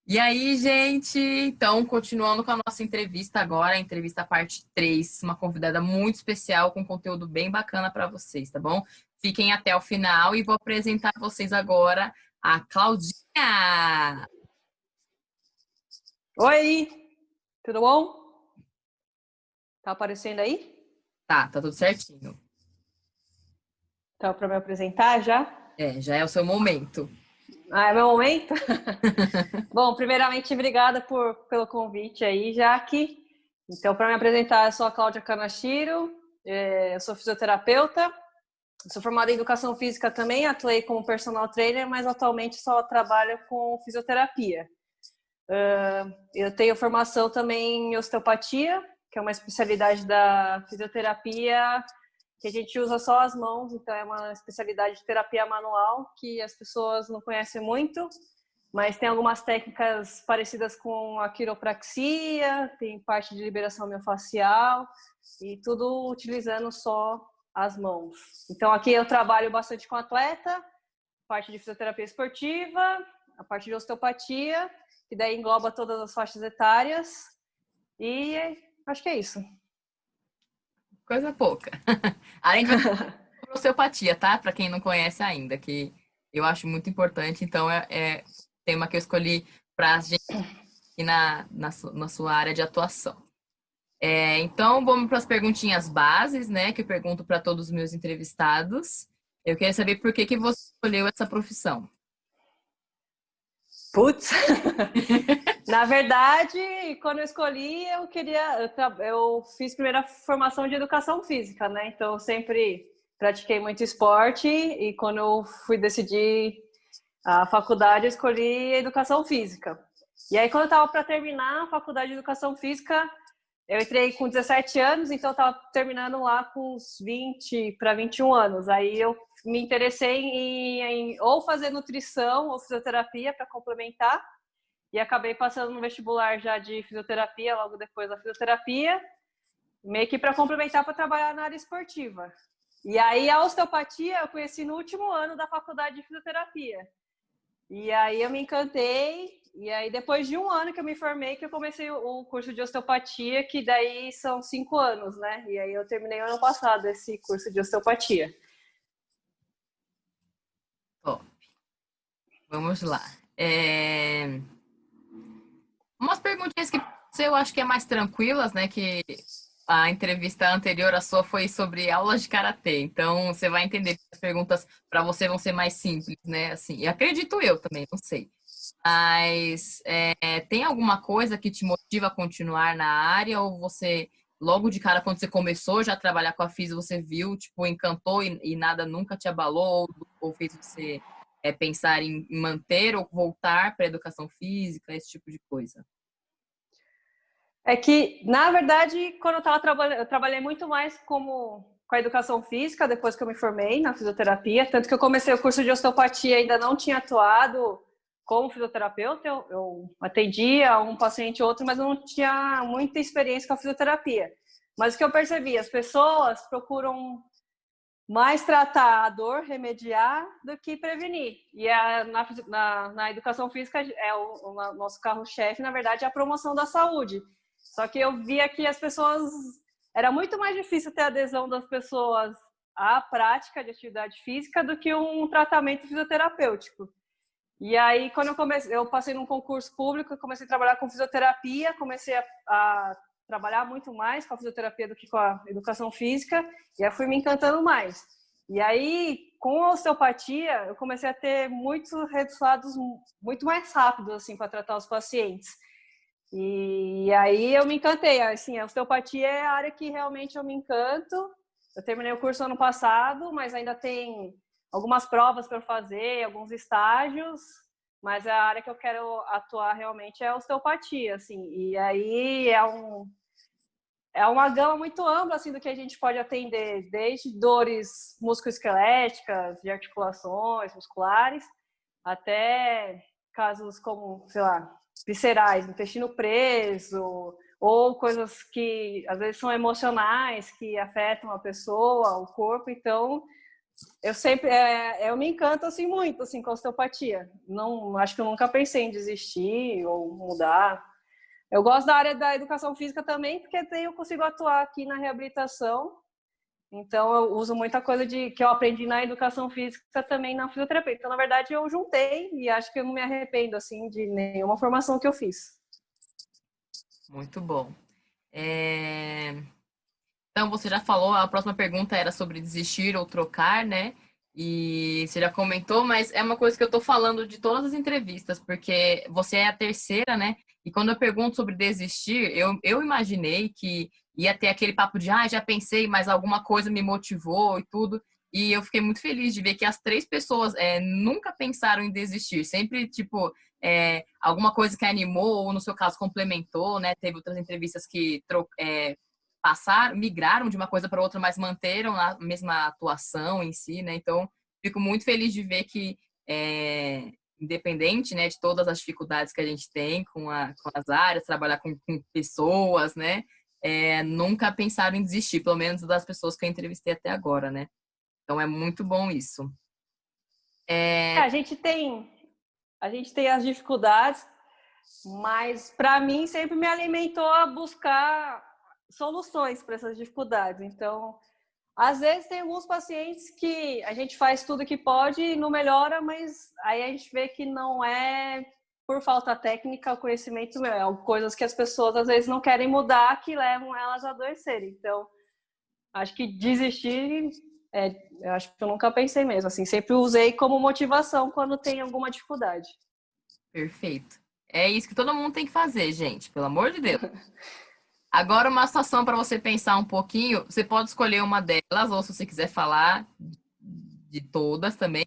E aí, gente? Então, continuando com a nossa entrevista agora, a entrevista parte 3, uma convidada muito especial com conteúdo bem bacana para vocês, tá bom? Fiquem até o final e vou apresentar a vocês agora a Claudinha. Oi, tudo bom? Tá aparecendo aí? Tá tudo certinho. Tá para me apresentar já? Já é o seu momento. Ah, é meu momento? Bom, primeiramente, obrigada pelo convite aí, Jaque. Então, para me apresentar, eu sou a Cláudia Kanashiro, eu sou fisioterapeuta, sou formada em educação física também, atuei como personal trainer, mas atualmente só trabalho com fisioterapia. Eu tenho formação também em osteopatia, que é uma especialidade da fisioterapia que a gente usa só as mãos, então é uma especialidade de terapia manual que as pessoas não conhecem muito, mas tem algumas técnicas parecidas com a quiropraxia, tem parte de liberação miofascial e tudo utilizando só as mãos. Então aqui eu trabalho bastante com atleta, parte de fisioterapia esportiva, a parte de osteopatia, que daí engloba todas as faixas etárias, e acho que é isso. Coisa pouca. Além de osteopatia, tá? Para quem não conhece ainda, que eu acho muito importante. Então, é o tema que eu escolhi para a gente aqui na sua área de atuação. Então, vamos para as perguntinhas bases, né? Que eu pergunto para todos os meus entrevistados. Eu queria saber por que você escolheu essa profissão. Putz! Na verdade, quando eu escolhi, eu fiz primeira formação de educação física, né? Então, eu sempre pratiquei muito esporte e quando eu fui decidir a faculdade, eu escolhi educação física. E aí, quando eu estava para terminar a faculdade de educação física, eu entrei com 17 anos, então eu estava terminando lá com uns 20 para 21 anos. Aí eu me interessei em ou fazer nutrição ou fisioterapia para complementar. E acabei passando no vestibular já de fisioterapia, logo depois da fisioterapia, meio que para complementar para trabalhar na área esportiva. E aí a osteopatia eu conheci no último ano da faculdade de fisioterapia. E aí eu me encantei, e aí depois de um ano que eu me formei, que eu comecei o curso de osteopatia, que daí são 5 anos, né? E aí eu terminei ano passado esse curso de osteopatia. Top. Vamos lá. Umas perguntinhas que eu acho que é mais tranquilas, né? Que a entrevista anterior, a sua, foi sobre aulas de karatê. Então, você vai entender que as perguntas para você vão ser mais simples, né? Assim, e acredito eu também, não sei. Mas tem alguma coisa que te motiva a continuar na área ou você, logo de cara, quando você começou já a trabalhar com a Física, você viu, tipo, encantou e nada nunca te abalou ou fez você pensar em manter ou voltar para a educação física, esse tipo de coisa? É que, na verdade, quando eu estava trabalhando, eu trabalhei muito mais com a educação física, depois que eu me formei na fisioterapia, tanto que eu comecei o curso de osteopatia e ainda não tinha atuado como fisioterapeuta, eu atendia um paciente ou outro, mas eu não tinha muita experiência com a fisioterapia. Mas o que eu percebi, as pessoas procuram mais tratar a dor, remediar, do que prevenir. E na educação física, o nosso carro-chefe, na verdade, é a promoção da saúde. Só que eu via que as pessoas... Era muito mais difícil ter adesão das pessoas à prática de atividade física do que um tratamento fisioterapêutico. E aí, quando eu passei num concurso público, eu comecei a trabalhar com fisioterapia, comecei a trabalhar muito mais com a fisioterapia do que com a educação física, e aí fui me encantando mais. E aí, com a osteopatia, eu comecei a ter muitos resultados muito mais rápidos, assim, para tratar os pacientes. E aí eu me encantei, assim, a osteopatia é a área que realmente eu me encanto. Eu terminei o curso ano passado, mas ainda tem algumas provas para fazer, alguns estágios, mas a área que eu quero atuar realmente é a osteopatia, assim. E aí é uma gama muito ampla, assim, do que a gente pode atender, desde dores musculoesqueléticas, de articulações musculares, até casos como, sei lá, viscerais, intestino preso, ou coisas que às vezes são emocionais, que afetam a pessoa, o corpo. Então, eu me encanto assim muito assim com a osteopatia. Não, acho que eu nunca pensei em desistir ou mudar. Eu gosto da área da educação física também, porque eu consigo atuar aqui na reabilitação. Então eu uso muita coisa que eu aprendi na educação física também na fisioterapia. Então, na verdade, eu juntei e acho que eu não me arrependo assim de nenhuma formação que eu fiz. Muito bom. Então, você já falou, a próxima pergunta era sobre desistir ou trocar, né? E você já comentou, mas é uma coisa que eu tô falando de todas as entrevistas, porque você é a terceira, né? E quando eu pergunto sobre desistir, eu imaginei que ia ter aquele papo de, já pensei, mas alguma coisa me motivou e tudo. E eu fiquei muito feliz de ver que as três pessoas nunca pensaram em desistir. Sempre, tipo, alguma coisa que animou, ou no seu caso, complementou, né? Teve outras entrevistas que migraram de uma coisa para outra, mas manteram a mesma atuação em si, né? Então, fico muito feliz de ver que, independente, né, de todas as dificuldades que a gente tem com as áreas, trabalhar com pessoas, né? Nunca pensaram em desistir, pelo menos das pessoas que eu entrevistei até agora, né? Então, é muito bom isso. A gente tem as dificuldades, mas para mim sempre me alimentou a buscar soluções para essas dificuldades. Então, às vezes tem alguns pacientes que a gente faz tudo que pode e não melhora, mas aí a gente vê que não é por falta técnica o conhecimento meu, é coisas que as pessoas às vezes não querem mudar que levam elas a adoecerem. Então, acho que desistir, eu acho que eu nunca pensei mesmo, assim, sempre usei como motivação quando tem alguma dificuldade. Perfeito. É isso que todo mundo tem que fazer, gente, pelo amor de Deus. Agora, uma situação para você pensar um pouquinho, você pode escolher uma delas, ou se você quiser falar de todas também.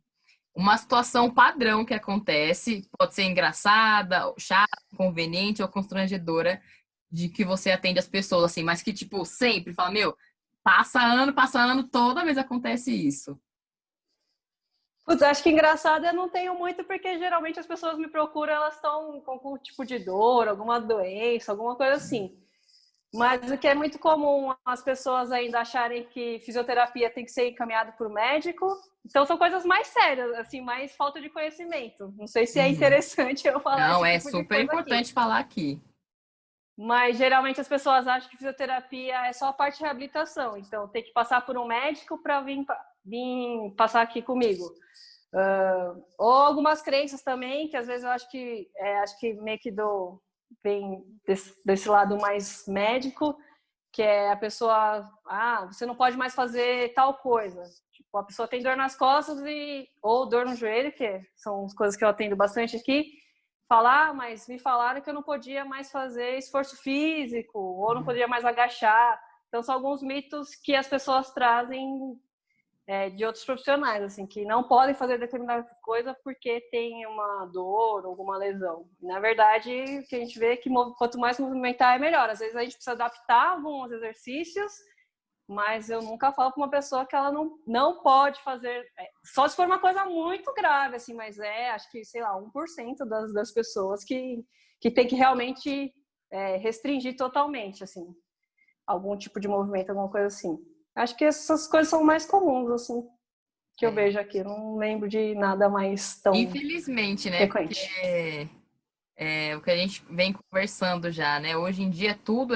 Uma situação padrão que acontece, pode ser engraçada, chata, conveniente ou constrangedora, de que você atende as pessoas, assim, mas que, tipo, sempre fala, meu, passa ano, toda vez acontece isso. Putz, acho que engraçado eu não tenho muito, porque geralmente as pessoas me procuram, elas estão com algum tipo de dor, alguma doença, alguma coisa assim. Mas o que é muito comum as pessoas ainda acharem que fisioterapia tem que ser encaminhado por médico. Então são coisas mais sérias, assim, mais falta de conhecimento. Não sei se é Uhum. interessante eu falar Não, esse é tipo de super coisa aqui. importante falar aqui. Mas geralmente as pessoas acham que fisioterapia é só a parte de reabilitação. Então tem que passar por um médico para vir passar aqui comigo. Ou algumas crenças também, que às vezes eu acho que meio que vem desse lado mais médico, que é a pessoa, você não pode mais fazer tal coisa. Tipo, a pessoa tem dor nas costas ou dor no joelho, que são as coisas que eu atendo bastante aqui, falar, mas me falaram que eu não podia mais fazer esforço físico, ou não podia mais agachar. Então, são alguns mitos que as pessoas trazem de outros profissionais, assim, que não podem fazer determinada coisa porque tem uma dor, alguma lesão. Na verdade, o que a gente vê é que quanto mais movimentar é melhor. Às vezes a gente precisa adaptar alguns exercícios, mas eu nunca falo para uma pessoa que ela não pode fazer, só se for uma coisa muito grave, assim, mas acho que, sei lá, 1% das pessoas que tem que realmente restringir totalmente, assim, algum tipo de movimento, alguma coisa assim. Acho que essas coisas são mais comuns, assim, que eu vejo aqui. Eu não lembro de nada mais tão Infelizmente, né? Porque frequente. o que a gente vem conversando já, né? Hoje em dia tudo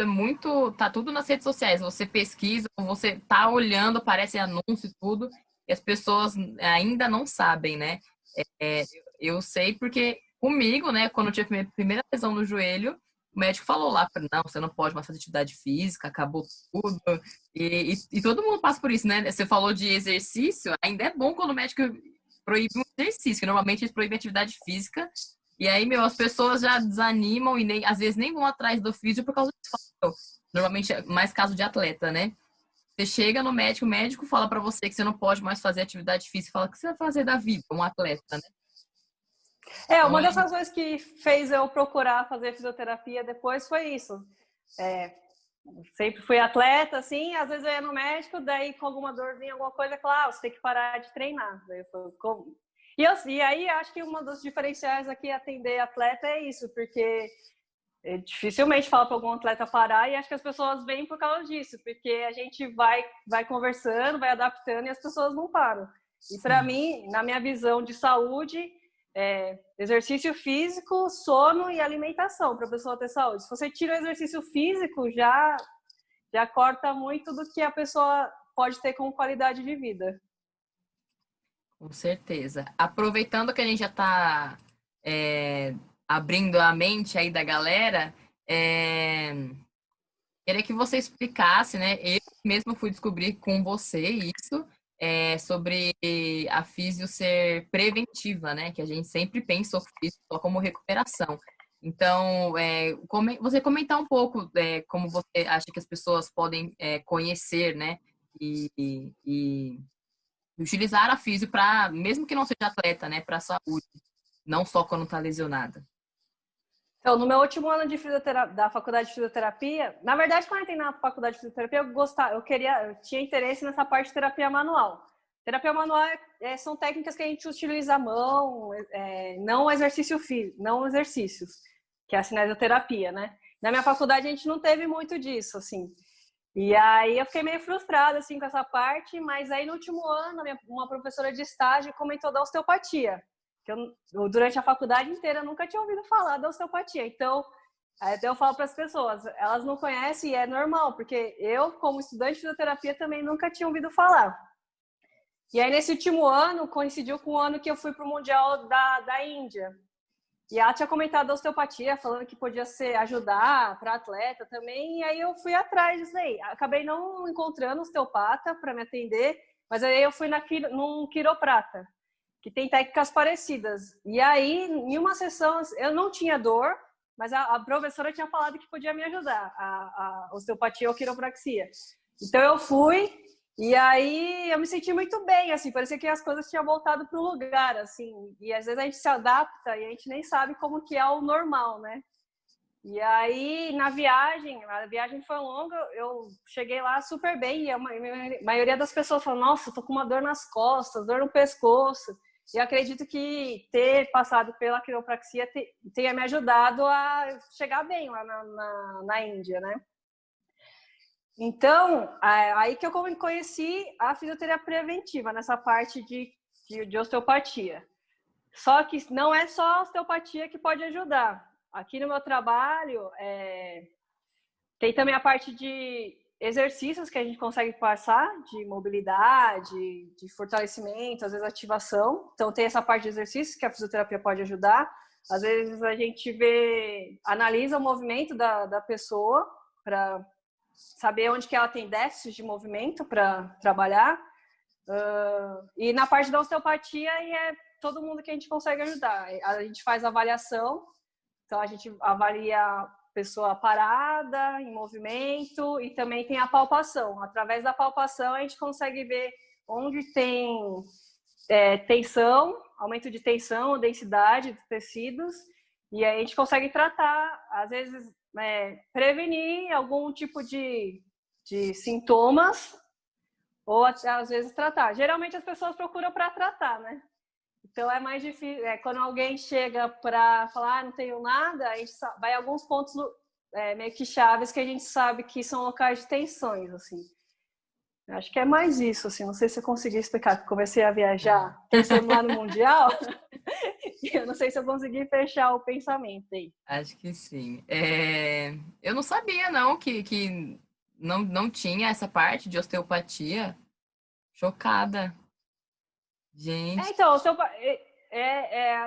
tá tudo nas redes sociais. Você pesquisa, você tá olhando, aparece anúncio e tudo, e as pessoas ainda não sabem, né? É, eu sei porque comigo, né, quando eu tive a minha primeira lesão no joelho, o médico falou lá, não, você não pode mais fazer atividade física, acabou tudo. E todo mundo passa por isso, né? Você falou de exercício, ainda é bom quando o médico proíbe um exercício, que normalmente eles proíbem atividade física. E aí, as pessoas já desanimam e às vezes nem vão atrás do físio por causa disso. Normalmente é mais caso de atleta, né? Você chega no médico, o médico fala pra você que você não pode mais fazer atividade física, fala o que você vai fazer da vida, um atleta, né? Então, Uma das razões que fez eu procurar fazer fisioterapia depois foi isso. Sempre fui atleta, assim, às vezes eu ia no médico, daí com alguma dorzinha, alguma coisa, claro, você tem que parar de treinar. Daí eu falei, como? E aí acho que uma dos diferenciais aqui atender atleta é isso, porque dificilmente fala para algum atleta parar e acho que as pessoas vêm por causa disso, porque a gente vai conversando, vai adaptando e as pessoas não param. E para mim, na minha visão de saúde, exercício físico, sono e alimentação para a pessoa ter saúde. Se você tira o exercício físico, já corta muito do que a pessoa pode ter como qualidade de vida. Com certeza. Aproveitando que a gente já está abrindo a mente aí da galera, queria que você explicasse, né? Eu mesmo fui descobrir com você isso, sobre a físio ser preventiva, né? Que a gente sempre pensa o físio só como recuperação. Então, você comentar um pouco como você acha que as pessoas podem conhecer, né? E utilizar a físio para, mesmo que não seja atleta, né? Para a saúde, não só quando está lesionada. Então, no meu último ano da faculdade de fisioterapia, na verdade, quando eu entrei na faculdade de fisioterapia, eu tinha interesse nessa parte de terapia manual. Terapia manual são técnicas que a gente utiliza a mão, não exercício físico, não exercícios, que é a cinesioterapia, né? Na minha faculdade a gente não teve muito disso, assim. E aí eu fiquei meio frustrada, assim, com essa parte, mas aí no último ano, uma professora de estágio comentou da osteopatia, que eu durante a faculdade inteira nunca tinha ouvido falar da osteopatia. Então, até eu falo para as pessoas, elas não conhecem e é normal, porque eu, como estudante de fisioterapia, também nunca tinha ouvido falar. E aí, nesse último ano, coincidiu com o ano que eu fui para o Mundial da Índia. E ela tinha comentado da osteopatia, falando que podia ajudar para atleta também. E aí eu fui atrás disso aí. Acabei não encontrando osteopata para me atender, mas aí eu fui num quiroprata, que tem técnicas parecidas. E aí, em uma sessão, eu não tinha dor, mas a professora tinha falado que podia me ajudar, a osteopatia ou quiropraxia. Então eu fui, e aí eu me senti muito bem, assim, parecia que as coisas tinham voltado para o lugar, assim. E às vezes a gente se adapta e a gente nem sabe como que é o normal, né? E aí, a viagem foi longa, eu cheguei lá super bem, e a maioria das pessoas falou, nossa, eu tô com uma dor nas costas, dor no pescoço. E eu acredito que ter passado pela quiropraxia tenha me ajudado a chegar bem lá na Índia, né? Então, aí que eu conheci a fisioterapia preventiva, nessa parte de osteopatia. Só que não é só a osteopatia que pode ajudar. Aqui no meu trabalho, tem também a parte de exercícios que a gente consegue passar, de mobilidade, de fortalecimento, às vezes ativação. Então, tem essa parte de exercícios que a fisioterapia pode ajudar. Às vezes, a gente analisa o movimento da pessoa para saber onde que ela tem déficit de movimento para trabalhar. E na parte da osteopatia, é todo mundo que a gente consegue ajudar. A gente faz avaliação, então a gente avalia a pessoa parada, em movimento, e também tem a palpação. Através da palpação, a gente consegue ver onde tem tensão, aumento de tensão, densidade dos tecidos, e aí a gente consegue tratar, às vezes, prevenir algum tipo de sintomas, ou às vezes tratar. Geralmente as pessoas procuram para tratar, né? Então é mais difícil. Quando alguém chega para falar, não tenho nada, a gente vai a alguns pontos meio que chaves que a gente sabe que são locais de tensões, assim. Acho que é mais isso, assim. Não sei se eu consegui explicar, porque comecei a viajar pensando lá no Mundial. E eu não sei se eu consegui fechar o pensamento aí. Acho que sim. Eu não sabia, não, que não tinha essa parte de osteopatia. Chocada. Gente. Então,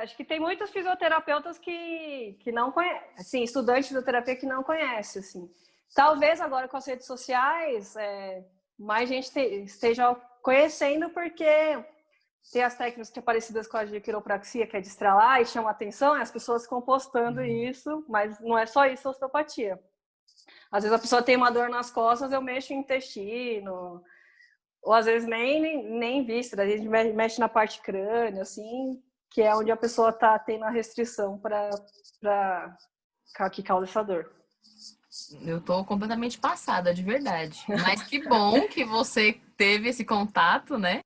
acho que tem muitos fisioterapeutas que não conhecem, assim, estudantes de fisioterapia que não conhecem, assim. Talvez agora com as redes sociais, mais gente esteja conhecendo, porque tem as técnicas que são parecidas com a de quiropraxia, que é de estralar e chama atenção, e as pessoas ficam postando isso, mas não é só isso a osteopatia. Às vezes a pessoa tem uma dor nas costas, eu mexo em intestino, ou às vezes nem víscera, a gente mexe na parte crânio, assim, que é onde a pessoa está tendo a restrição para que causa essa dor. Eu tô completamente passada, de verdade. Mas que bom que você teve esse contato, né?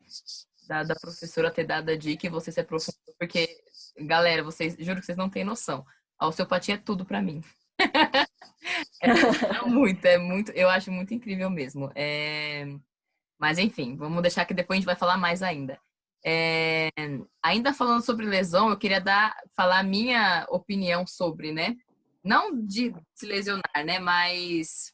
Da professora ter dado a dica e você se aprofundou, porque, galera, juro que vocês não têm noção. A osteopatia é tudo pra mim. É muito, eu acho muito incrível mesmo. Mas enfim, vamos deixar que depois a gente vai falar mais ainda. É, ainda falando sobre lesão, eu queria falar a minha opinião sobre, né? Não de se lesionar, né? Mas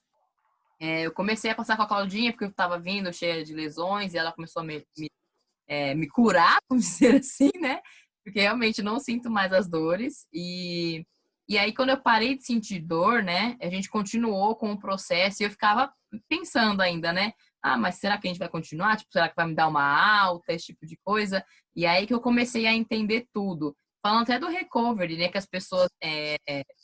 eu comecei a passar com a Claudinha porque eu estava vindo cheia de lesões e ela começou a me curar, vamos dizer assim, né? Porque realmente não sinto mais as dores. E aí, quando eu parei de sentir dor, né? A gente continuou com o processo e eu ficava pensando ainda, né? Ah, mas será que a gente vai continuar? Tipo, será que vai me dar uma alta, esse tipo de coisa? E aí que eu comecei a entender tudo. Falando até do recovery, né? Que as pessoas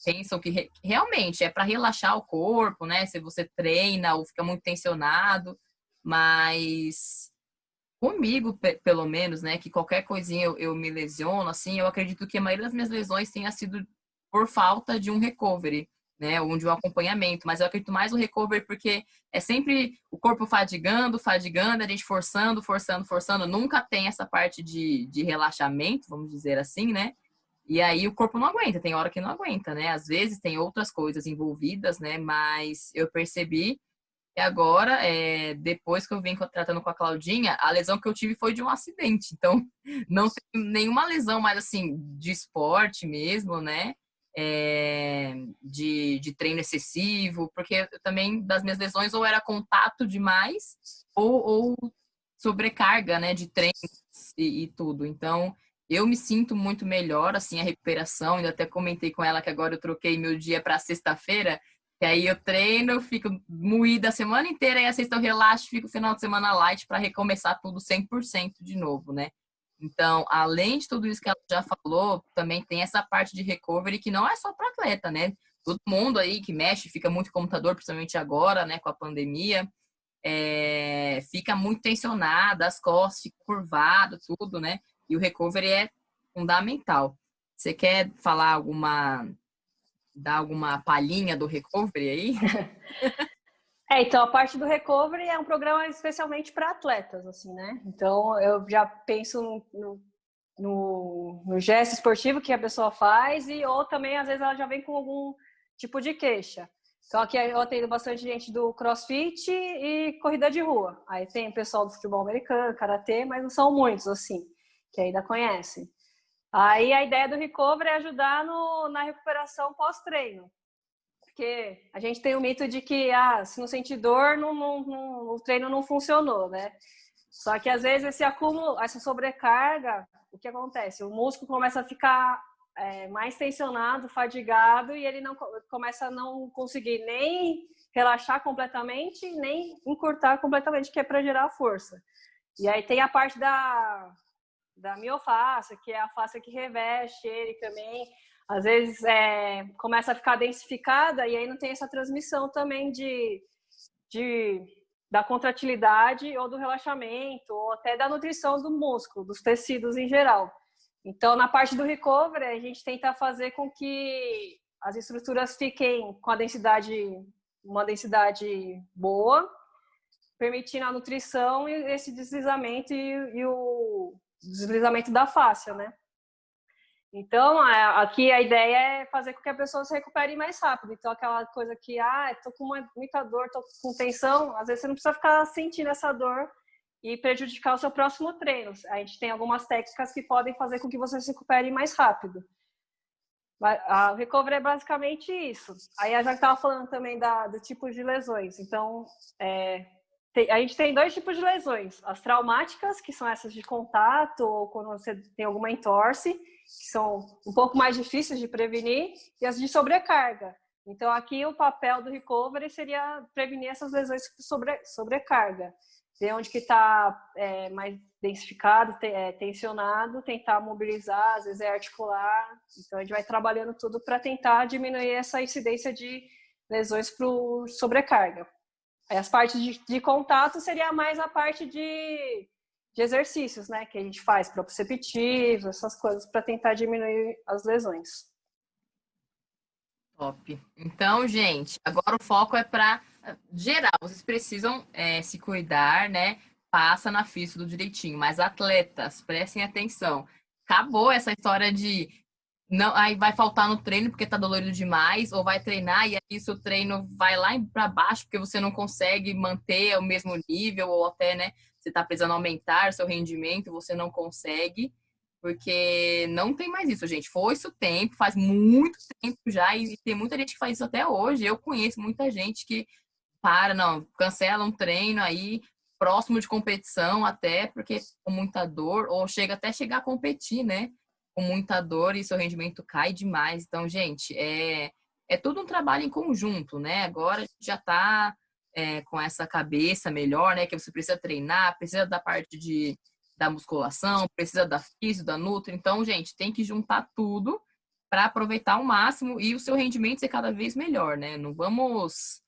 pensam que realmente é para relaxar o corpo, né? Se você treina ou fica muito tensionado. Mas comigo, pelo menos, né, que qualquer coisinha eu me lesiono, assim, eu acredito que a maioria das minhas lesões tenha sido por falta de um recovery, né, ou de um acompanhamento, mas eu acredito mais no recovery porque é sempre o corpo fadigando, a gente forçando, nunca tem essa parte de relaxamento, vamos dizer assim, né, e aí o corpo não aguenta, tem hora que não aguenta, né, às vezes tem outras coisas envolvidas, né, mas eu percebi e agora, depois que eu vim tratando com a Claudinha, a lesão que eu tive foi de um acidente. Então, não tenho nenhuma lesão mais assim de esporte mesmo, né? De treino excessivo, porque eu também das minhas lesões ou era contato demais ou sobrecarga, né? De treinos e tudo. Então, eu me sinto muito melhor, assim, a recuperação. Eu até comentei com ela que agora eu troquei meu dia para sexta-feira. E aí eu treino, fico moída a semana inteira, e a sexta eu relaxo, fico o final de semana light para recomeçar tudo 100% de novo, né? Então, além de tudo isso que ela já falou, também tem essa parte de recovery que não é só para atleta, né? Todo mundo aí que mexe, fica muito computador, principalmente agora, né, com a pandemia, fica muito tensionado, as costas ficam curvadas, tudo, né? E o recovery é fundamental. Você quer falar dar alguma palhinha do recovery aí? Então a parte do recovery é um programa especialmente para atletas, assim, né? Então eu já penso no gesto esportivo que a pessoa faz ou também às vezes ela já vem com algum tipo de queixa. Então aqui eu atendo bastante gente do CrossFit e corrida de rua. Aí tem o pessoal do futebol americano, karatê, mas não são muitos assim que ainda conhecem. Aí a ideia do recovery é ajudar na recuperação pós-treino. Porque a gente tem o mito de que se não sentir dor, o treino não funcionou, né? Só que às vezes esse acúmulo, essa sobrecarga, o que acontece? O músculo começa a ficar mais tensionado, fadigado, e ele não começa a não conseguir nem relaxar completamente, nem encurtar completamente, que é para gerar força. E aí tem a parte da miofascia, que é a fascia que reveste ele também. Às vezes começa a ficar densificada e aí não tem essa transmissão também da contratilidade ou do relaxamento, ou até da nutrição do músculo, dos tecidos em geral. Então, na parte do recovery, a gente tenta fazer com que as estruturas fiquem com uma densidade boa, permitindo a nutrição e esse deslizamento e o deslizamento da fascia, né? Então, aqui a ideia é fazer com que a pessoa se recupere mais rápido. Então, aquela coisa que, tô com muita dor, tô com tensão, às vezes você não precisa ficar sentindo essa dor e prejudicar o seu próximo treino. A gente tem algumas técnicas que podem fazer com que você se recupere mais rápido. O recovery é basicamente isso. Aí a gente estava falando também do tipo de lesões. Então, a gente tem dois tipos de lesões. As traumáticas, que são essas de contato, ou quando você tem alguma entorse, que são um pouco mais difíceis de prevenir, e as de sobrecarga. Então, aqui o papel do recovery seria prevenir essas lesões de sobrecarga. Ver onde que está mais densificado, tensionado, tentar mobilizar, às vezes é articular. Então, a gente vai trabalhando tudo para tentar diminuir essa incidência de lesões por sobrecarga. As partes de contato seria mais a parte de exercícios, né? Que a gente faz proprioceptivos, essas coisas, para tentar diminuir as lesões. Top. Então, gente, agora o foco é para geral. Vocês precisam se cuidar, né? Passa na física do direitinho. Mas atletas, prestem atenção. Acabou essa história de não, aí vai faltar no treino porque tá dolorido demais, ou vai treinar e aí seu treino vai lá para baixo porque você não consegue manter o mesmo nível, ou até, né, você está precisando aumentar seu rendimento, você não consegue, porque não tem mais isso, gente. Foi isso tempo, faz muito tempo já, e tem muita gente que faz isso até hoje. Eu conheço muita gente que não, cancela um treino aí próximo de competição até porque com muita dor, ou chega até chegar a competir, né? Com muita dor e seu rendimento cai demais. Então, gente, é tudo um trabalho em conjunto, né? Agora já tá com essa cabeça melhor, né? Que você precisa treinar, precisa da parte da musculação, precisa da físio, da nutri. Então, gente, tem que juntar tudo para aproveitar ao máximo e o seu rendimento ser cada vez melhor, né? Não vamos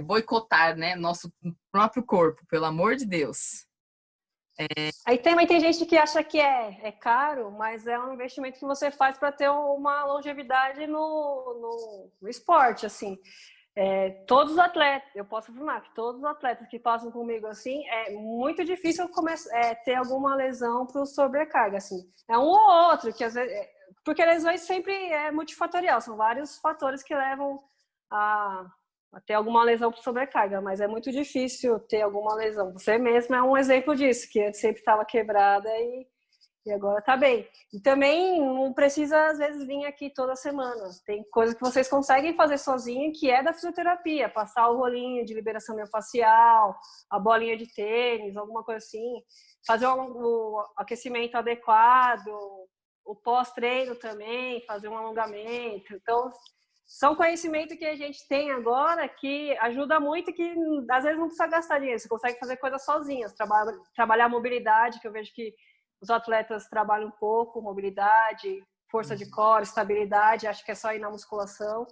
boicotar, né, nosso próprio corpo, pelo amor de Deus. Aí também tem gente que acha que é caro, mas é um investimento que você faz para ter uma longevidade no esporte, assim. Todos os atletas, eu posso afirmar que todos os atletas que passam comigo assim, é muito difícil ter alguma lesão por sobrecarga, assim. É um ou outro, que às vezes, porque lesões sempre é multifatorial, são vários fatores que levam a ter alguma lesão por sobrecarga, mas é muito difícil ter alguma lesão. Você mesmo é um exemplo disso, que antes sempre estava quebrada e agora está bem. E também não precisa, às vezes, vir aqui toda semana. Tem coisa que vocês conseguem fazer sozinho, que é da fisioterapia. Passar o rolinho de liberação miofascial, a bolinha de tênis, alguma coisa assim. Fazer o aquecimento adequado, o pós-treino também, fazer um alongamento. Então, são conhecimento que a gente tem agora que ajuda muito, que às vezes não precisa gastar dinheiro. Você consegue fazer coisas sozinhas. Trabalhar a mobilidade, que eu vejo que os atletas trabalham um pouco, mobilidade, força de core, estabilidade, acho que é só ir na musculação.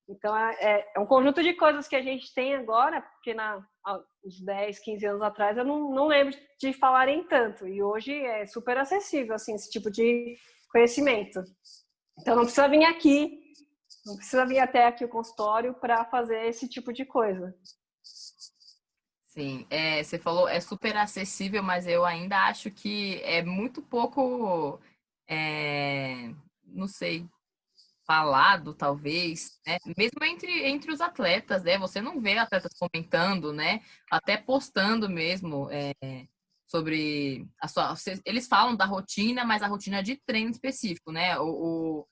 Então, é um conjunto de coisas que a gente tem agora, porque há uns 10, 15 anos atrás eu não lembro de falarem tanto. E hoje é super acessível, assim, esse tipo de conhecimento. Então, não precisa vir aqui, não precisa vir até aqui o consultório para fazer esse tipo de coisa. Sim, você falou, é super acessível, mas eu ainda acho que é muito pouco, não sei, falado, talvez, né? Mesmo entre os atletas, né? Você não vê atletas comentando, né? Até postando mesmo sobre a sua. Eles falam da rotina, mas a rotina de treino específico, né? O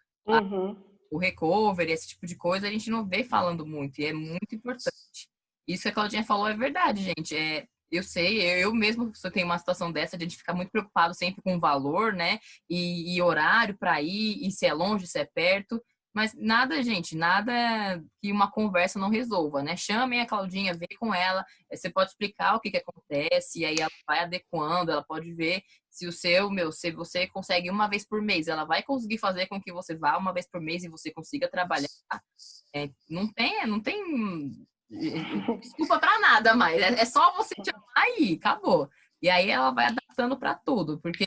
recovery, esse tipo de coisa, a gente não vê falando muito, e é muito importante. Isso que a Claudinha falou é verdade, gente. Eu sei, eu mesmo, se eu tenho uma situação dessa, de a gente ficar muito preocupado sempre com o valor, né? E horário para ir, e se é longe, se é perto. Mas nada, gente, nada que uma conversa não resolva, né? Chamem a Claudinha, vê com ela, você pode explicar o que acontece, e aí ela vai adequando, ela pode ver se se você consegue uma vez por mês, ela vai conseguir fazer com que você vá uma vez por mês e você consiga trabalhar. Não tem desculpa para nada mais. É só você chamar e acabou. E aí ela vai adaptando para tudo, porque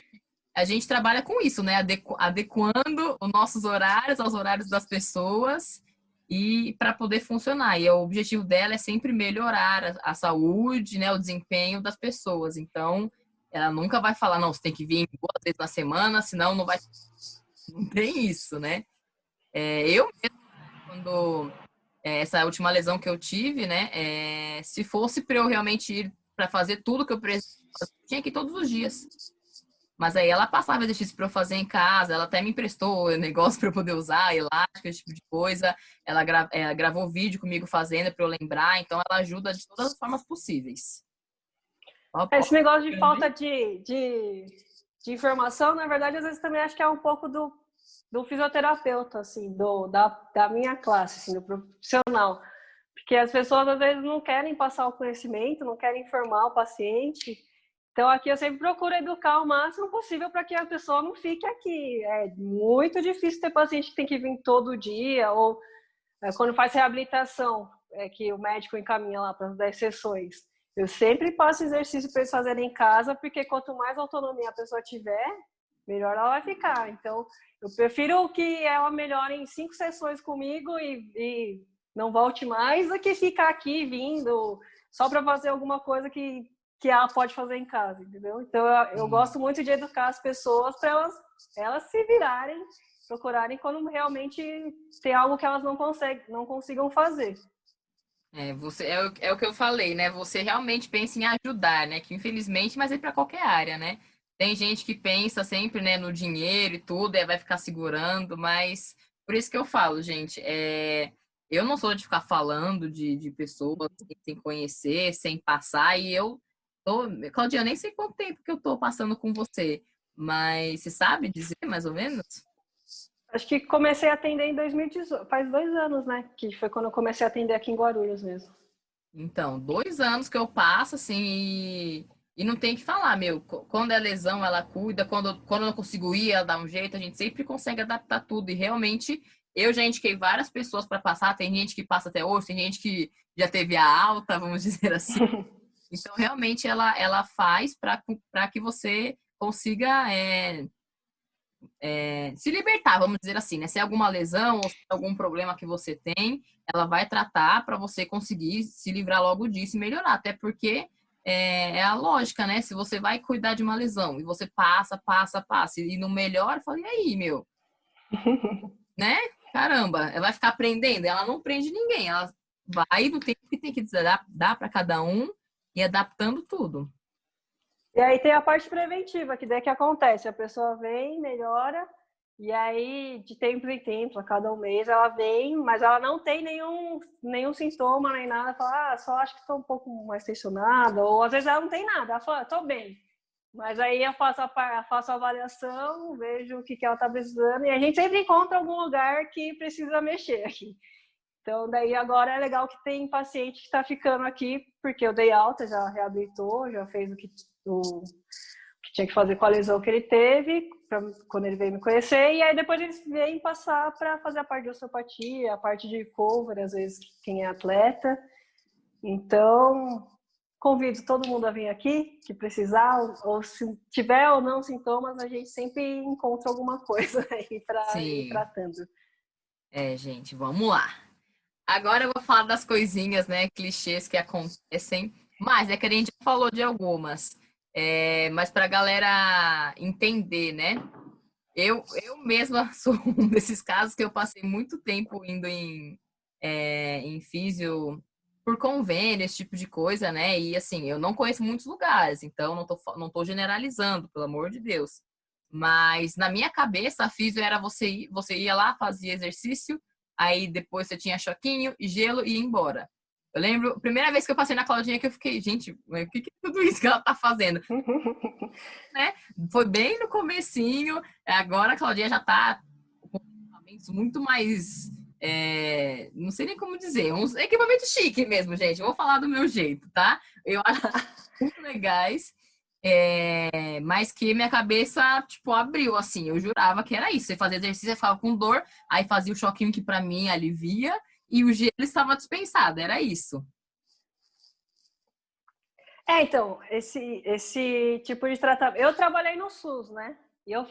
a gente trabalha com isso, né? Adequando os nossos horários aos horários das pessoas e para poder funcionar. E o objetivo dela é sempre melhorar a saúde, né? O desempenho das pessoas. Então, ela nunca vai falar, não, você tem que vir 2 vezes na semana, senão não vai. Não tem isso, né? Eu mesmo, quando essa última lesão que eu tive, né? Se fosse para eu realmente ir para fazer tudo que eu preciso, eu tinha que ir todos os dias. Mas aí ela passava exercício para eu fazer em casa, ela até me emprestou o negócio para eu poder usar, elástico, esse tipo de coisa. Ela gravou vídeo comigo fazendo para eu lembrar, então ela ajuda de todas as formas possíveis. Esse negócio de falta de informação, na verdade, às vezes também acho que é um pouco do fisioterapeuta, assim, da minha classe, assim, do profissional. Porque as pessoas, às vezes, não querem passar o conhecimento, não querem informar o paciente. Então, aqui eu sempre procuro educar o máximo possível para que a pessoa não fique aqui. É muito difícil ter paciente que tem que vir todo dia, ou quando faz reabilitação, que o médico encaminha lá para as 10 sessões. Eu sempre passo exercício para eles fazerem em casa, porque quanto mais autonomia a pessoa tiver, melhor ela vai ficar. Então, eu prefiro que ela melhore em 5 sessões comigo e não volte mais do que ficar aqui vindo só para fazer alguma coisa que ela pode fazer em casa, entendeu? Então, eu gosto muito de educar as pessoas para elas se virarem, procurarem quando realmente tem algo que elas não consigam fazer. É o que eu falei, né? Você realmente pensa em ajudar, né? Que infelizmente, mas é para qualquer área, né? Tem gente que pensa sempre, né, no dinheiro e tudo, e vai ficar segurando, mas por isso que eu falo, gente, eu não sou de ficar falando de pessoas sem conhecer, sem passar, e eu tô, Claudia, eu nem sei quanto tempo que eu tô passando com você, mas você sabe dizer mais ou menos? Acho que comecei a atender em 2018, faz 2 anos, né? Que foi quando eu comecei a atender aqui em Guarulhos mesmo. Então, 2 anos que eu passo, assim, e não tem que falar, meu. Quando é lesão, ela cuida. Quando eu não consigo ir, ela dá um jeito. A gente sempre consegue adaptar tudo. E realmente, eu já indiquei várias pessoas para passar. Tem gente que passa até hoje, tem gente que já teve a alta, vamos dizer assim. Então, realmente, ela faz para que você consiga se libertar, vamos dizer assim, né? Se é alguma lesão ou se é algum problema que você tem, ela vai tratar para você conseguir se livrar logo disso e melhorar. Até porque é a lógica, né? Se você vai cuidar de uma lesão e você passa, e não melhora, fala, e aí, meu? Né? Caramba, ela vai ficar aprendendo. Ela não prende ninguém, ela vai no tempo que tem que dar para cada um e adaptando tudo. E aí tem a parte preventiva, que daí que acontece, a pessoa vem, melhora, e aí de tempo em tempo, a cada 1 mês, ela vem, mas ela não tem nenhum sintoma, nem nada, fala, só acho que estou um pouco mais tensionada, ou às vezes ela não tem nada, ela fala, estou bem. Mas aí eu faço a avaliação, vejo o que ela está precisando, e a gente sempre encontra algum lugar que precisa mexer aqui. Então, daí agora é legal que tem paciente que está ficando aqui, porque eu dei alta, já reabilitou, já fez o que tinha que fazer com a lesão que ele teve, quando ele veio me conhecer, e aí depois eles vêm passar para fazer a parte de osteopatia, a parte de cover, às vezes, quem é atleta. Então, convido todo mundo a vir aqui, que precisar, ou se tiver ou não sintomas, a gente sempre encontra alguma coisa aí para ir Sim, tratando. gente, vamos lá. Agora eu vou falar das coisinhas, né, clichês que acontecem, mas é que a gente já falou de algumas. Mas para a galera entender, né? Eu mesma sou um desses casos que eu passei muito tempo indo em físio por convênio, esse tipo de coisa, né? E assim, eu não conheço muitos lugares, então não tô generalizando, pelo amor de Deus. Mas na minha cabeça, a físio era você ia lá, fazia exercício, aí depois você tinha choquinho, gelo e ia embora. Eu lembro, a primeira vez que eu passei na Claudinha que eu fiquei, gente, mas o que é tudo isso que ela tá fazendo? Né? Foi bem no comecinho, agora a Claudinha já tá com equipamentos muito mais, não sei nem como dizer, uns equipamentos chique mesmo, gente. Eu vou falar do meu jeito, tá? Eu acho muito legais, mas que minha cabeça, tipo, abriu, assim. Eu jurava que era isso. Você fazia exercício, você ficava com dor, aí fazia o choquinho que pra mim alivia, e o gelo estava dispensado, era isso. Então, esse tipo de tratamento. Eu trabalhei no SUS, né? E eu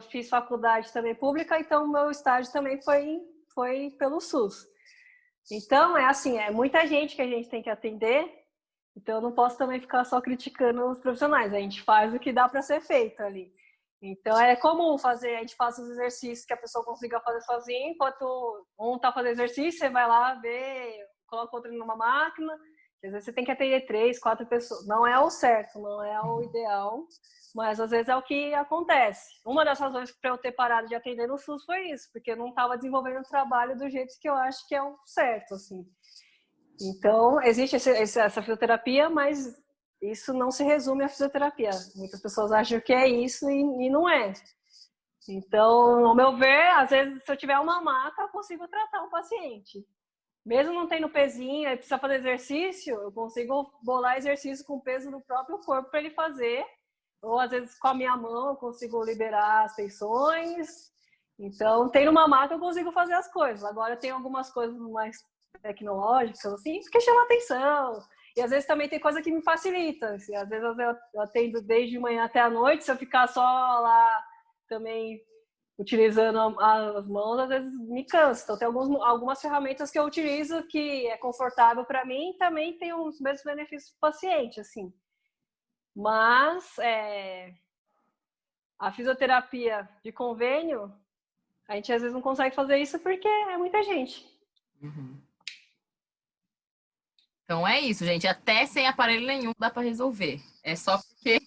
fiz faculdade também pública, então o meu estágio também foi pelo SUS. Então, é assim, é muita gente que a gente tem que atender, então eu não posso também ficar só criticando os profissionais, a gente faz o que dá para ser feito ali. Então é comum fazer, a gente faz os exercícios que a pessoa consiga fazer sozinha, enquanto um está fazendo exercício, você vai lá ver, coloca outro numa máquina, às vezes você tem que atender 3, 4 pessoas. Não é o certo, não é o ideal, mas às vezes é o que acontece. Uma das razões para eu ter parado de atender no SUS foi isso, porque eu não estava desenvolvendo o trabalho do jeito que eu acho que é o certo, assim. Então, existe essa fisioterapia, mas isso não se resume à fisioterapia. Muitas pessoas acham que é isso e não é. Então, ao meu ver, às vezes, se eu tiver uma maca, eu consigo tratar um paciente. Mesmo não tendo pezinho, ele precisa fazer exercício, eu consigo bolar exercício com peso do próprio corpo para ele fazer. Ou, às vezes, com a minha mão, eu consigo liberar as tensões. Então, tendo uma maca, eu consigo fazer as coisas. Agora, tem algumas coisas mais tecnológicas, assim, que chama atenção. E às vezes também tem coisa que me facilita. Assim, às vezes eu atendo desde manhã até a noite, se eu ficar só lá também utilizando as mãos, às vezes me cansa. Então tem algumas ferramentas que eu utilizo que é confortável para mim e também tem os mesmos benefícios para o paciente, assim. Mas a fisioterapia de convênio, a gente às vezes não consegue fazer isso porque é muita gente. Uhum. Então é isso, gente. Até sem aparelho nenhum dá para resolver. É só porque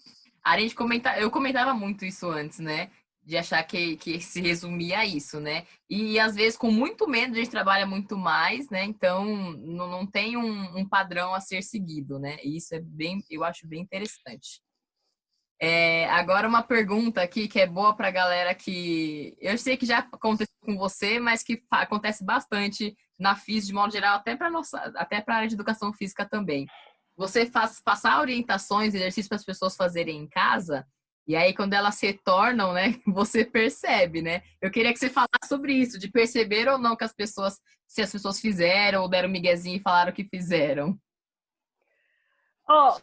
a gente eu comentava muito isso antes, né? De achar que se resumia a isso, né? E às vezes com muito menos a gente trabalha muito mais, né? Então não tem um padrão a ser seguido, né? E isso é bem, eu acho bem interessante. Agora uma pergunta aqui que é boa para a galera que eu sei que já aconteceu com você, mas que acontece bastante na FIS de modo geral, até para a área de educação física também. Você faz passar orientações, exercícios para as pessoas fazerem em casa, e aí quando elas retornam, né, você percebe, né? Eu queria que você falasse sobre isso, de perceber ou não que se as pessoas fizeram ou deram miguezinho e falaram que fizeram. Ó,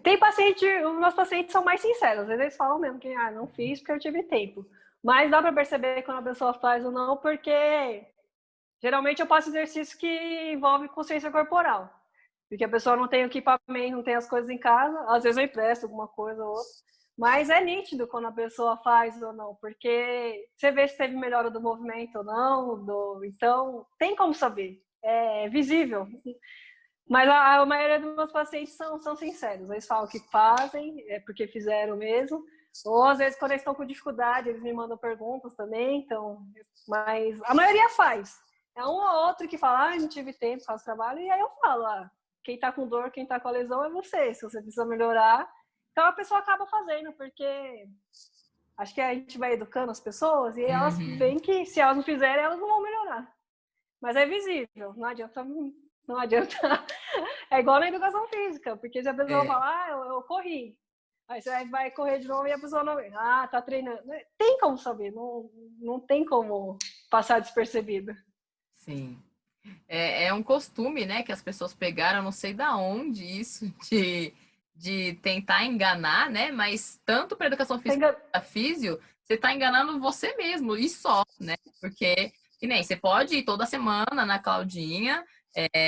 tem paciente, os meus pacientes são mais sinceros, às vezes eles falam mesmo que não fiz porque eu tive tempo. Mas dá para perceber quando a pessoa faz ou não, porque geralmente eu passo exercício que envolve consciência corporal. Porque a pessoa não tem o equipamento, não tem as coisas em casa, às vezes eu empresto alguma coisa ou outra. Mas é nítido quando a pessoa faz ou não, porque você vê se teve melhora do movimento ou não, então tem como saber, é visível. Mas a maioria dos meus pacientes são sinceros. Eles falam que fazem, é porque fizeram mesmo. Ou às vezes, quando eles estão com dificuldade, eles me mandam perguntas também. Então, mas a maioria faz. É um ou outro que fala, não tive tempo, faço trabalho. E aí eu falo, quem tá com dor, quem tá com a lesão é você. Se você precisa melhorar. Então a pessoa acaba fazendo, porque acho que a gente vai educando as pessoas e elas veem que se elas não fizerem, elas não vão melhorar. Mas é visível, não adianta. Não adianta. É igual na educação física, porque se a pessoa falar, eu corri. Aí você vai correr de novo e a pessoa não vê. Tá treinando. Tem como saber, não tem como passar despercebido. Sim. É um costume, né, que as pessoas pegaram, não sei da onde isso, de tentar enganar, né? Mas tanto para educação física quanto para físio, você está enganando você mesmo e só, né? Porque, que nem, você pode ir toda semana na Claudinha,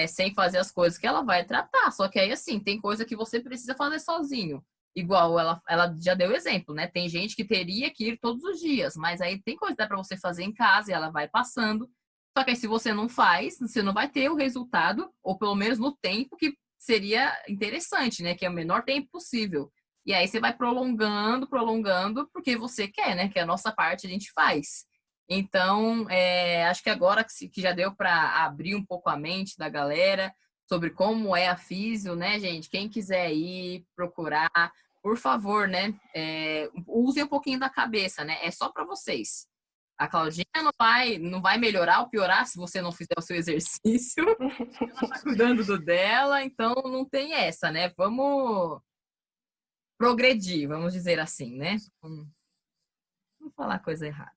sem fazer as coisas que ela vai tratar. Só que aí, assim, tem coisa que você precisa fazer sozinho. Igual ela já deu exemplo, né? Tem gente que teria que ir todos os dias, mas aí tem coisa que dá para você fazer em casa e ela vai passando. Só que aí, se você não faz, você não vai ter o resultado, ou pelo menos no tempo que seria interessante, né? Que é o menor tempo possível. E aí você vai prolongando, prolongando, porque você quer, né? Que a nossa parte a gente faz. Então, acho que agora que já deu para abrir um pouco a mente da galera sobre como é a físio, né, gente? Quem quiser ir procurar, por favor, né? Usem um pouquinho da cabeça, né? É só para vocês. A Claudinha não vai melhorar ou piorar se você não fizer o seu exercício. Ela tá cuidando do dela, então não tem essa, né? Vamos progredir, vamos dizer assim, né? Vamos falar coisa errada.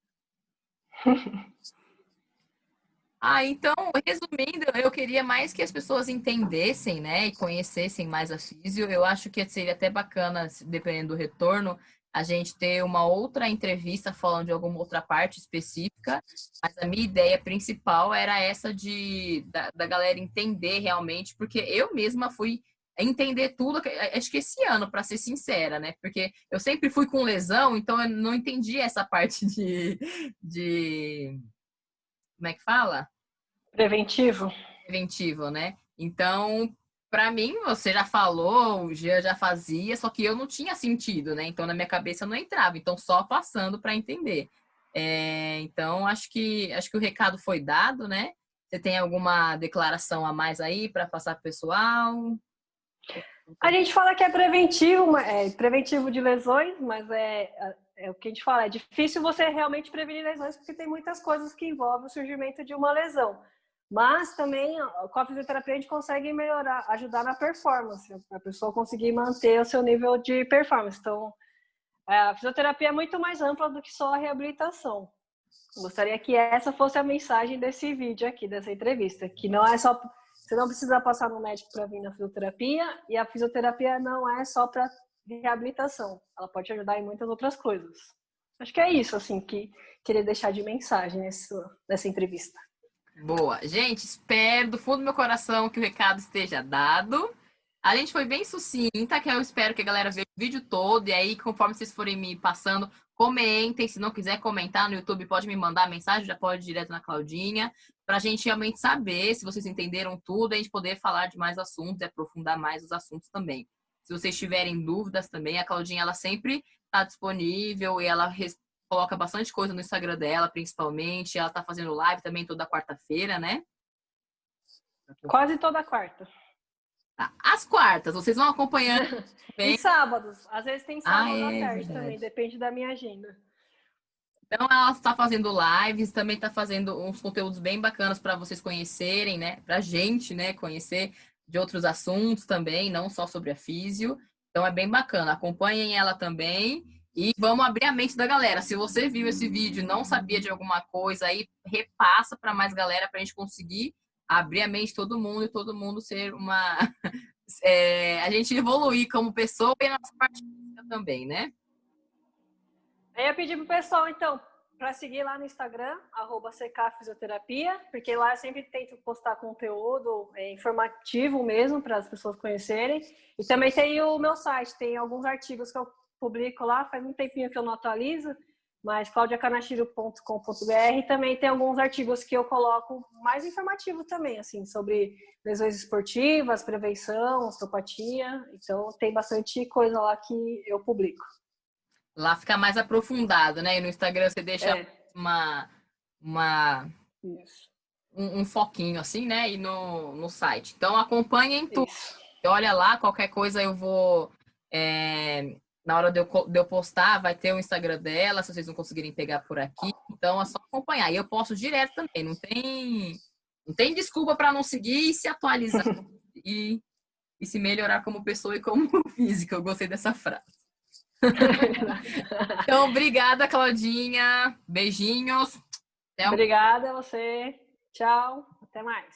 Então, resumindo, eu queria mais que as pessoas entendessem, né, e conhecessem mais a físio. Eu acho que seria até bacana, dependendo do retorno, a gente ter uma outra entrevista falando de alguma outra parte específica, mas a minha ideia principal era essa da galera entender realmente, porque eu mesma fui entender tudo, acho que esse ano, para ser sincera, né, porque eu sempre fui com lesão, então eu não entendi essa parte de como é que fala? Preventivo. Preventivo, né? Então, para mim, você já falou, o Jean já fazia, só que eu não tinha sentido, né? Então, na minha cabeça não entrava. Então, só passando para entender. Então, acho que o recado foi dado, né? Você tem alguma declaração a mais aí para passar para o pessoal? A gente fala que é preventivo de lesões, mas é o que a gente fala, é difícil você realmente prevenir lesões, porque tem muitas coisas que envolvem o surgimento de uma lesão. Mas também, com a fisioterapia, a gente consegue melhorar, ajudar na performance, a pessoa conseguir manter o seu nível de performance. Então, a fisioterapia é muito mais ampla do que só a reabilitação. Gostaria que essa fosse a mensagem desse vídeo aqui, dessa entrevista, que não é só... Você não precisa passar no médico para vir na fisioterapia, e a fisioterapia não é só para reabilitação. Ela pode ajudar em muitas outras coisas. Acho que é isso, assim, que queria deixar de mensagem nessa entrevista. Boa. Gente, espero do fundo do meu coração que o recado esteja dado. A gente foi bem sucinta, que eu espero que a galera veja vídeo todo, e aí, conforme vocês forem me passando, comentem. Se não quiser comentar no YouTube, pode me mandar mensagem, já pode ir direto na Claudinha, para a gente realmente saber se vocês entenderam tudo, a gente poder falar de mais assuntos e aprofundar mais os assuntos também. Se vocês tiverem dúvidas também, a Claudinha, ela sempre está disponível e ela coloca bastante coisa no Instagram dela, principalmente. Ela está fazendo live também toda quarta-feira, né? Quase toda quarta. Às quartas, vocês vão acompanhando bem. E sábados. Às vezes tem sábado à tarde verdade. também, depende da minha agenda. Então, ela está fazendo lives, também está fazendo uns conteúdos bem bacanas para vocês conhecerem, né? Para a gente, né? Conhecer de outros assuntos também, não só sobre a físio. Então, é bem bacana. Acompanhem ela também e vamos abrir a mente da galera. Se você viu esse vídeo e não sabia de alguma coisa, aí repassa para mais galera para a gente conseguir abrir a mente de todo mundo e todo mundo ser uma... a gente evoluir como pessoa e na nossa parte também, né? Eu ia pedir pro pessoal, então, para seguir lá no Instagram, @ckfisioterapia, porque lá eu sempre tento postar conteúdo informativo mesmo, para as pessoas conhecerem. E também tem o meu site, tem alguns artigos que eu publico lá, faz um tempinho que eu não atualizo, mas claudiacanachiro.com.br também tem alguns artigos que eu coloco mais informativo também, assim, sobre lesões esportivas, prevenção, osteopatia. Então, tem bastante coisa lá que eu publico. Lá fica mais aprofundado, né? E no Instagram você deixa um foquinho assim, né? E no site. Então acompanhem tudo. Olha lá, qualquer coisa eu vou... na hora de eu postar, vai ter o Instagram dela, se vocês não conseguirem pegar por aqui. Então é só acompanhar. E eu posto direto também. Não tem desculpa para não seguir e se atualizar e se melhorar como pessoa e como física. Eu gostei dessa frase. Então, obrigada, Claudinha. Beijinhos. Obrigada a você. Tchau. Até mais.